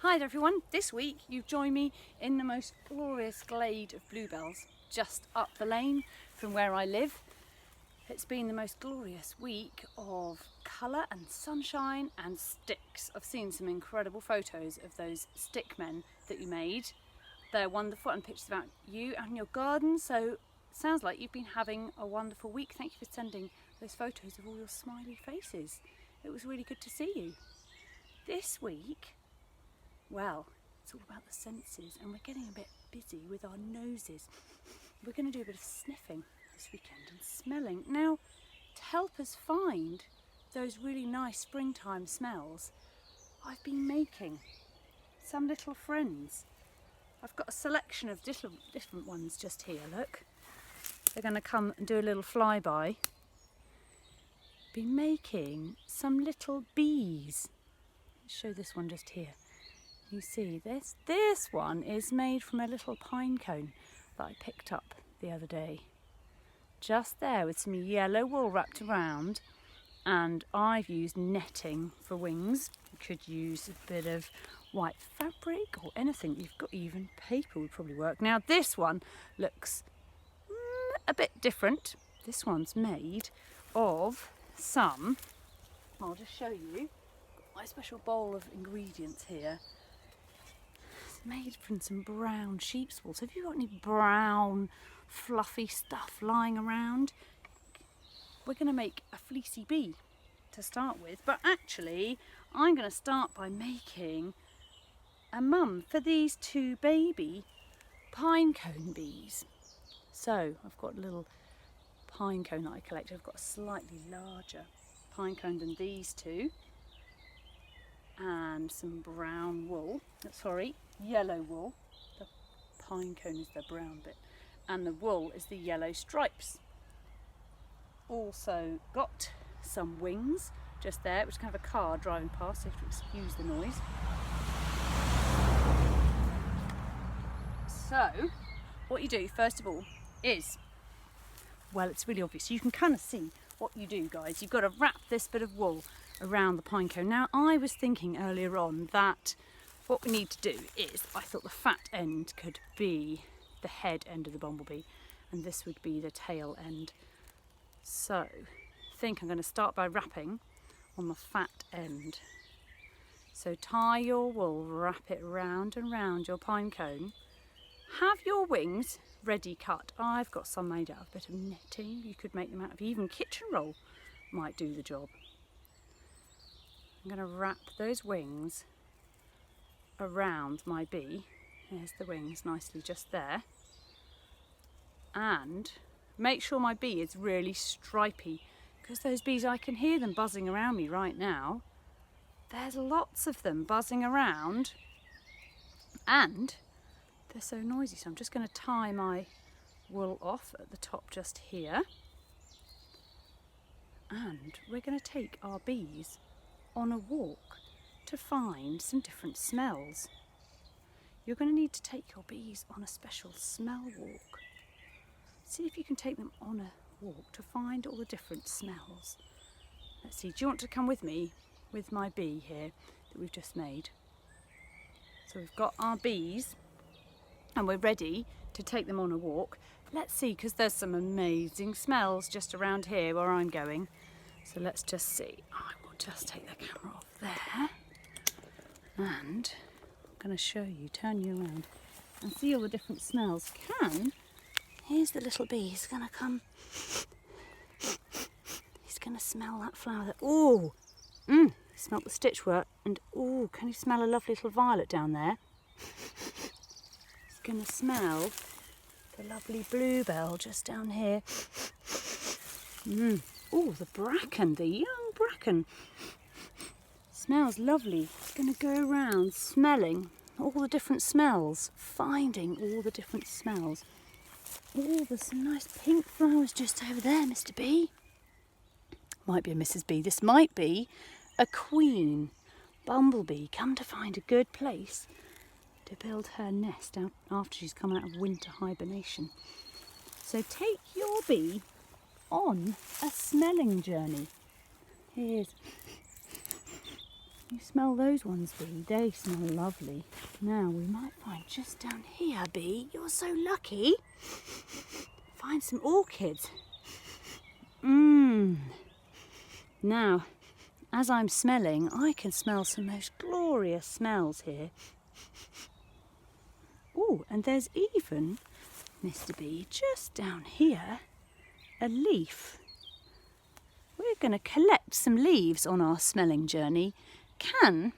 Hi there everyone, this week you've joined me in the most glorious glade of bluebells just up the lane from where I live. It's been the most glorious week of colour and sunshine and sticks. I've seen some incredible photos of those stick men that you made. They're wonderful, and pictures about you and your garden, so sounds like you've been having a wonderful week. Thank you for sending those photos of all your smiley faces. It was really good to see you. This week, well, it's all about the senses, and we're getting a bit busy with our noses. We're going to do a bit of sniffing this weekend and smelling. Now, to help us find those really nice springtime smells, I've been making some little friends. I've got a selection of different ones just here, look. They're going to come and do a little flyby. Been making some little bees. Let's show this one just here. You see this? This one is made from a little pine cone that I picked up the other day. Just there with some yellow wool wrapped around, and I've used netting for wings. You could use a bit of white fabric or anything you've got, even paper would probably work. Now this one looks a bit different. This one's made of some, I'll just show you, got my special bowl of ingredients here. Made from some brown sheep's wool. So have you got any brown fluffy stuff lying around? We're going to make a fleecy bee to start with, but actually I'm going to start by making a mum for these two baby pine cone bees. So I've got a little pine cone that I collected. I've got a slightly larger pine cone than these two, and some brown wool, yellow wool. The pine cone is the brown bit, and the wool is the yellow stripes. Also got some wings just there, which is kind of a car driving past, so you have to excuse the noise. So what you do first of all is, well, it's really obvious. You can kind of see what you do, guys. You've got to wrap this bit of wool around the pine cone. Now, I was thinking earlier on that what we need to do is, I thought the fat end could be the head end of the bumblebee, and this would be the tail end. So I think I'm going to start by wrapping on the fat end. So tie your wool, wrap it round and round your pine cone. Have your wings ready cut. I've got some made out of a bit of netting. You could make them out of even kitchen roll, might do the job. I'm going to wrap those wings around my bee. There's the wings nicely just there. And make sure my bee is really stripy, because those bees, I can hear them buzzing around me right now. There's lots of them buzzing around, and they're so noisy. So I'm just going to tie my wool off at the top just here. And we're going to take our bees on a walk to find some different smells. You're going to need to take your bees on a special smell walk. See if you can take them on a walk to find all the different smells. Let's see, do you want to come with me with my bee here that we've just made? So we've got our bees and we're ready to take them on a walk. Let's see, because there's some amazing smells just around here where I'm going. So let's just see. I will just take the camera off there, and I'm going to show you, turn you around and see all the different smells. Here's the little bee. He's going to come. He's going to smell that flower. He smelled the stitchwork, and can you smell a lovely little violet down there? He's going to smell the lovely bluebell just down here. The bracken, the young bracken. Smells lovely. It's going to go around smelling all the different smells, finding all the different smells. There's some nice pink flowers just over there, Mr. Bee. Might be a Mrs. Bee. This might be a queen bumblebee come to find a good place to build her nest out after she's come out of winter hibernation. So take your bee on a smelling journey. Here's You smell those ones, Bee? They smell lovely. Now we might find just down here, Bee. You're so lucky. Find some orchids. Now, as I'm smelling, I can smell some most glorious smells here. Oh, and there's even, Mr. Bee, just down here, a leaf. We're going to collect some leaves on our smelling journey. Can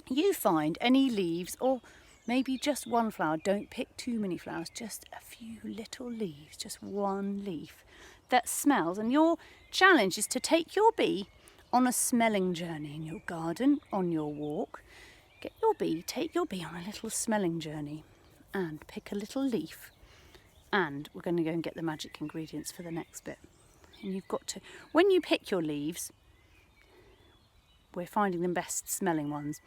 you find any leaves, or maybe just one flower? Don't pick too many flowers, just a few little leaves, just one leaf that smells. And your challenge is to take your bee on a smelling journey in your garden, on your walk. Take your bee on a little smelling journey and pick a little leaf. And we're going to go and get the magic ingredients for the next bit. And you've got to, when you pick your leaves, we're finding the best smelling ones.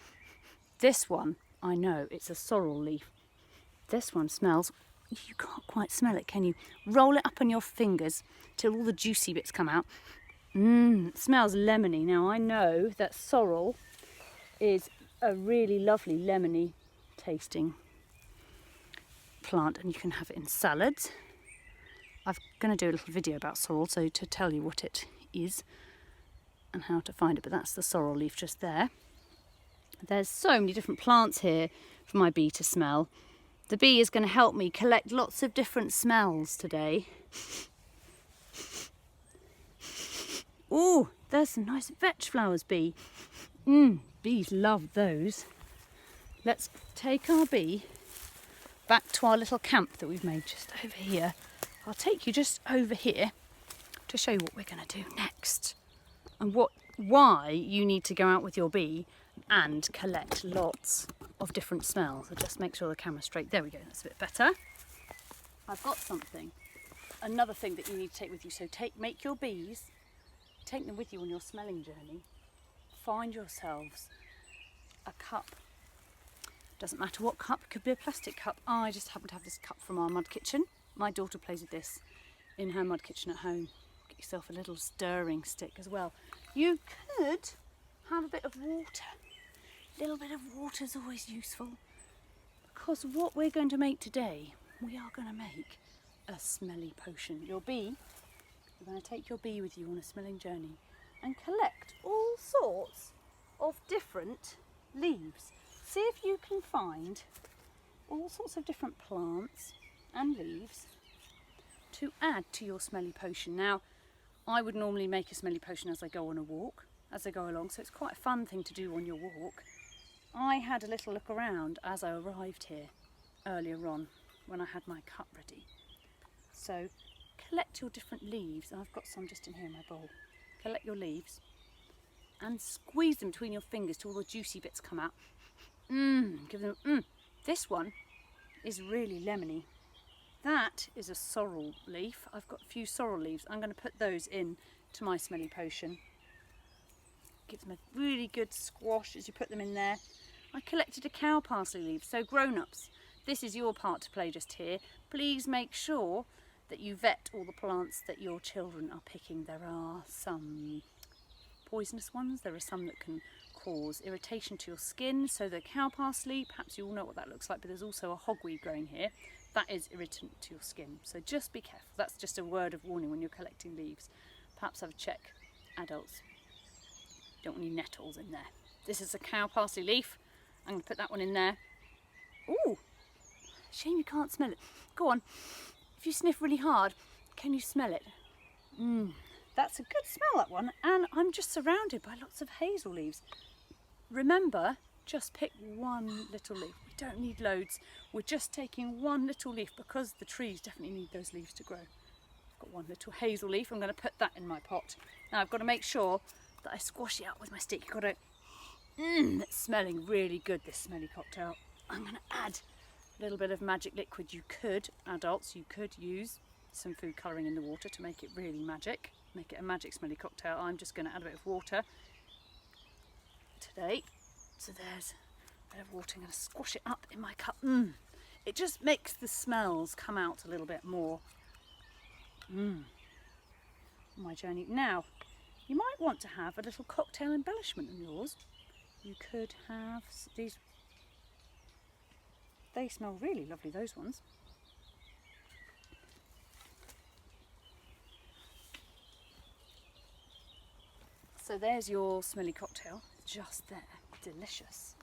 This one, I know, it's a sorrel leaf. This one smells, you can't quite smell it, can you? Roll it up on your fingers till all the juicy bits come out. It smells lemony. Now I know that sorrel is a really lovely lemony tasting plant, and you can have it in salads. I'm going to do a little video about sorrel, so to tell you what it is and how to find it, but that's the sorrel leaf just there. There's so many different plants here for my bee to smell. The bee is going to help me collect lots of different smells today. Oh, there's some nice vetch flowers, Bee. Bees love those. Let's take our bee back to our little camp that we've made just over here. I'll take you just over here to show you what we're going to do next, and why you need to go out with your bee and collect lots of different smells. So just make sure the camera's straight. There we go, that's a bit better. I've got something, another thing that you need to take with you. So make your bees, take them with you on your smelling journey. Find yourselves a cup. Doesn't matter what cup, it could be a plastic cup. I just happen to have this cup from our mud kitchen. My daughter plays with this in her mud kitchen at home. Get yourself a little stirring stick as well. You could have a bit of water. A little bit of water is always useful, because what we're going to make today, we are going to make a smelly potion. Your bee, you're going to take your bee with you on a smelling journey and collect all sorts of different leaves. See if you can find all sorts of different plants and leaves to add to your smelly potion. Now, I would normally make a smelly potion as I go on a walk, as I go along, so it's quite a fun thing to do on your walk. I had a little look around as I arrived here earlier on when I had my cup ready. So collect your different leaves, and I've got some just in here in my bowl. Collect your leaves and squeeze them between your fingers till all the juicy bits come out. Give them, This one is really lemony. That is a sorrel leaf. I've got a few sorrel leaves. I'm going to put those in to my smelly potion. Give them a really good squash as you put them in there. I collected a cow parsley leaf. So grown-ups, this is your part to play just here. Please make sure that you vet all the plants that your children are picking. There are some poisonous ones. There are some that can cause irritation to your skin. So the cow parsley, perhaps you all know what that looks like, but there's also a hogweed growing here. That is irritant to your skin. So just be careful. That's just a word of warning when you're collecting leaves. Perhaps have a check, adults. Don't want any nettles in there. This is a cow parsley leaf. I'm going to put that one in there. Ooh, shame you can't smell it. Go on. If you sniff really hard, can you smell it? That's a good smell, that one. And I'm just surrounded by lots of hazel leaves. Remember, just pick one little leaf. We don't need loads. We're just taking one little leaf because the trees definitely need those leaves to grow. I've got one little hazel leaf. I'm going to put that in my pot. Now I've got to make sure that I squash it out with my stick. You've got to... it's smelling really good, this smelly cocktail. I'm going to add a little bit of magic liquid. You could, adults, you could use some food colouring in the water to make it really magic. Make it a magic smelly cocktail. I'm just going to add a bit of water today. So there's a bit of water. I'm going to squash it up in my cup. It just makes the smells come out a little bit more. My journey. Now, you might want to have a little cocktail embellishment in yours. you could have these. They smell really lovely, those ones. So there's your smelly cocktail, just there, delicious.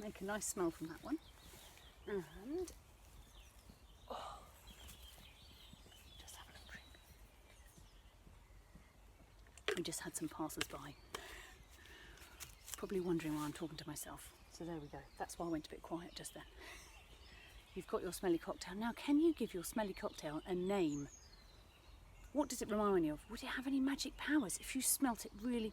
Make a nice smell from that one. And just have a little drink. We just had some passers-by. Probably wondering why I'm talking to myself. So there we go. That's why I went a bit quiet just then. You've got your smelly cocktail. Now, can you give your smelly cocktail a name? What does it remind you of? Would it have any magic powers? If you smelt it really,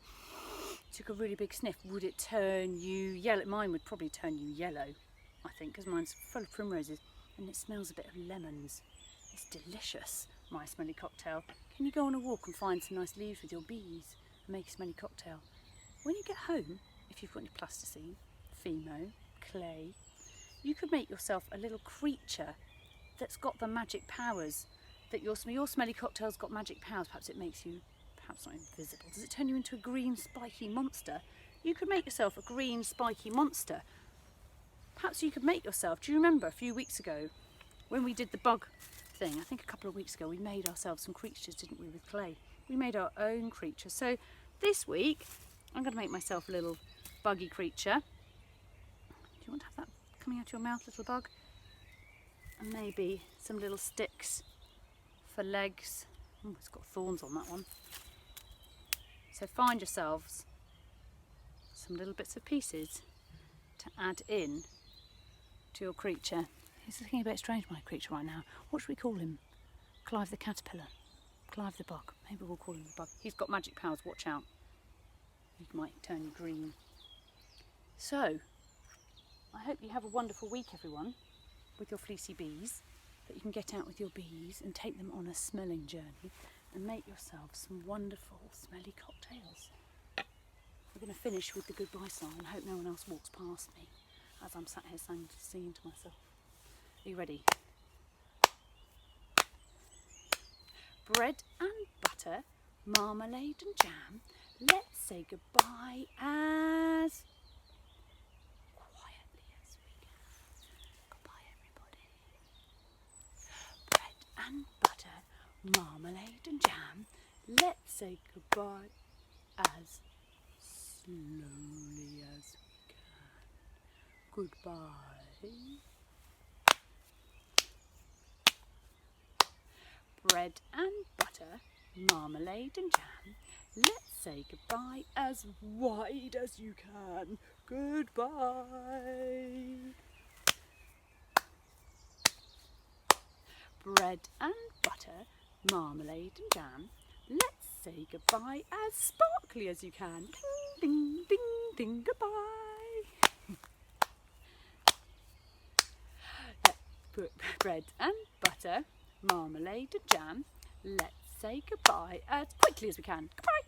took a really big sniff, would it turn you yellow? Mine would probably turn you yellow, I think, because mine's full of primroses and it smells a bit of lemons. It's delicious, my smelly cocktail. Can you go on a walk and find some nice leaves with your bees and make a smelly cocktail? When you get home, if you've got any plasticine, Fimo, clay, you could make yourself a little creature that's got the magic powers. That your smelly cocktail's got magic powers. Perhaps it makes you, perhaps not invisible. Does it turn you into a green spiky monster? You could make yourself a green spiky monster. Perhaps you could make yourself, do you remember a few weeks ago when we did the bug thing? I think a couple of weeks ago we made ourselves some creatures, didn't we, with clay? We made our own creatures. So this week I'm going to make myself a little buggy creature. Do you want to have that coming out of your mouth, little bug? And maybe some little sticks for legs. Oh, it's got thorns on that one. So find yourselves some little bits of pieces to add in to your creature. He's looking a bit strange, my creature, right now. What should we call him? Clive the caterpillar? Clive the bug? Maybe we'll call him the bug. He's got magic powers, watch out. He might turn you green. So, I hope you have a wonderful week, everyone, with your fleecy bees. That you can get out with your bees and take them on a smelling journey and make yourself some wonderful smelly cocktails. We're going to finish with the goodbye song and hope no one else walks past me as I'm sat here singing to myself. Are you ready? Bread and butter, marmalade and jam, let's say goodbye as quietly as we can. Goodbye, everybody. Bread and butter, marmalade and jam, let's say goodbye as slowly as we can. Goodbye. Bread and butter, marmalade and jam, let's say goodbye as wide as you can. Goodbye. Bread and butter, marmalade and jam, let's say goodbye as sparkly as you can. Ding, ding, ding, ding, goodbye. Bread and butter, marmalade and jam, let's say goodbye as quickly as we can. Goodbye.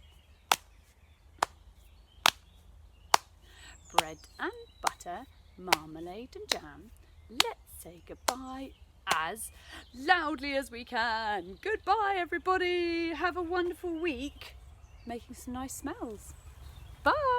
Bread and butter, marmalade and jam, let's say goodbye as loudly as we can. Goodbye, everybody. Have a wonderful week making some nice smells. Bye.